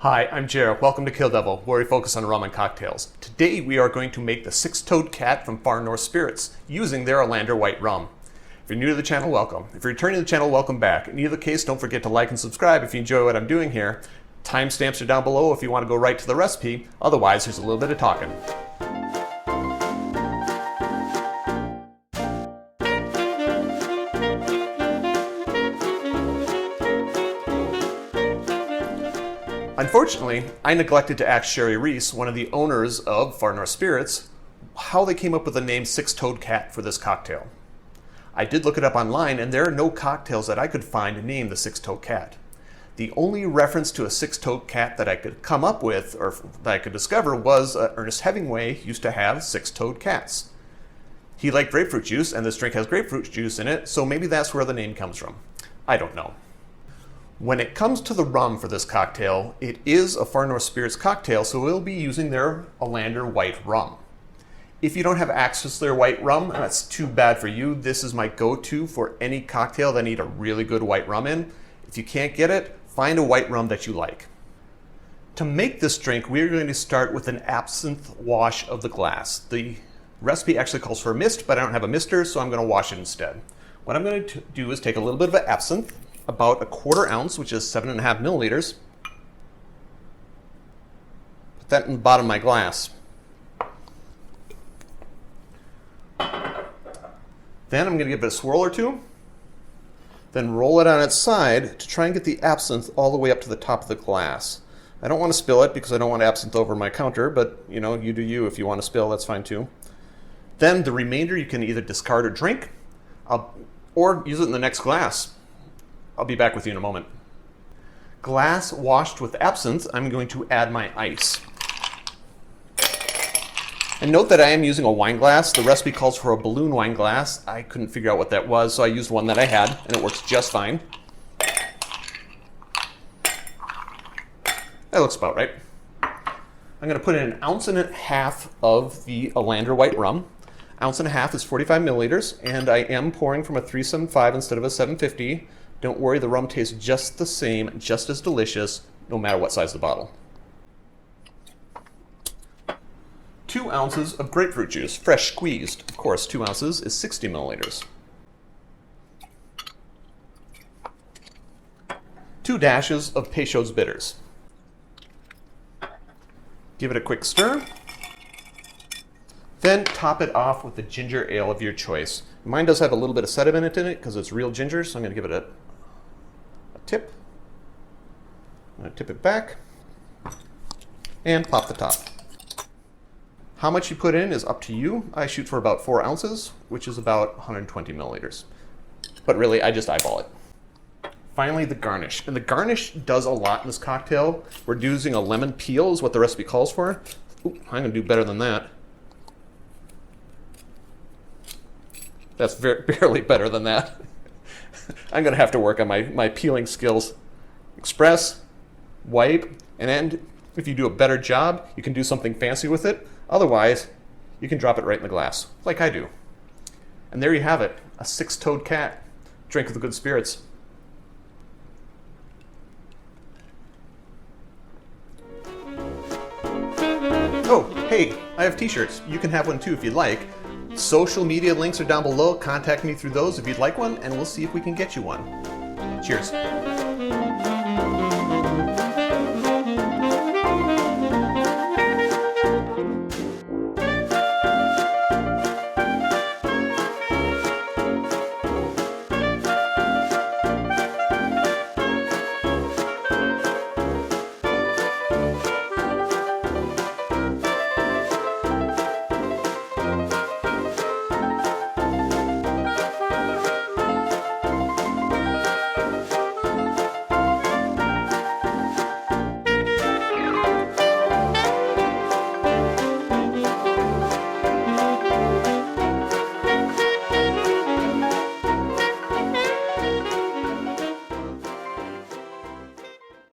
Hi, I'm Jared. Welcome to Kill-Divill, where we focus on rum and cocktails. Today we are going to make the Six-Toed Cat from Far North Spirits using their Ålander White Rum. If you're new to the channel, welcome. If you're returning to the channel, welcome back. In either case, don't forget to like and subscribe if you enjoy what I'm doing here. Timestamps are down below if you want to go right to the recipe. Otherwise, there's a little bit of talking. Unfortunately, I neglected to ask Sherry Reese, one of the owners of Far North Spirits, how they came up with the name Six-Toed Cat for this cocktail. I did look it up online, and there are no cocktails that I could find named the Six-Toed Cat. The only reference to a six-toed cat that I could come up with, or that I could discover, was Ernest Hemingway used to have six-toed cats. He liked grapefruit juice, and this drink has grapefruit juice in it, so maybe that's where the name comes from. I don't know. When it comes to the rum for this cocktail, it is a Far North Spirits cocktail, so we'll be using their Ålander White Rum. If you don't have access to their white rum, that's too bad for you. This is my go-to for any cocktail that need a really good white rum in. If you can't get it, find a white rum that you like. To make this drink, we're going to start with an absinthe wash of the glass. The recipe actually calls for a mist, but I don't have a mister, so I'm going to wash it instead. What I'm going to do is take a little bit of absinthe, about 1/4 ounce, which is 7.5 milliliters. Put that in the bottom of my glass. Then I'm going to give it a swirl or two. Then roll it on its side to try and get the absinthe all the way up to the top of the glass. I don't want to spill it because I don't want absinthe over my counter, but you know, you do you. If you want to spill, that's fine too. Then the remainder you can either discard or drink, or use it in the next glass. I'll be back with you in a moment. Glass washed with absinthe, I'm going to add my ice. And note that I am using a wine glass. The recipe calls for a balloon wine glass. I couldn't figure out what that was, so I used one that I had, and it works just fine. That looks about right. I'm going to put in 1.5 ounces of the Ålander White Rum. 1.5 ounces is 45 milliliters, and I am pouring from a 375 instead of a 750. Don't worry, the rum tastes just the same, just as delicious, no matter what size the bottle. 2 ounces of grapefruit juice, fresh squeezed. Of course, 2 ounces is 60 milliliters. 2 dashes of Peychaud's bitters. Give it a quick stir. Then top it off with the ginger ale of your choice. Mine does have a little bit of sediment in it because it's real ginger, so I'm going to give it a tip. I'm going to tip it back and pop the top. How much you put in is up to you. I shoot for about 4 ounces, which is about 120 milliliters. But really, I just eyeball it. Finally, the garnish. And the garnish does a lot in this cocktail. We're using a lemon peel is what the recipe calls for. Ooh, I'm going to do better than that. That's barely better than that. I'm going to have to work on my peeling skills. Express, wipe, and then if you do a better job, you can do something fancy with it. Otherwise, you can drop it right in the glass, like I do. And there you have it, a six-toed cat. Drink with the good spirits. Oh, hey, I have t-shirts. You can have one too if you'd like. Social media links are down below. Contact me through those if you'd like one, and we'll see if we can get you one. Cheers.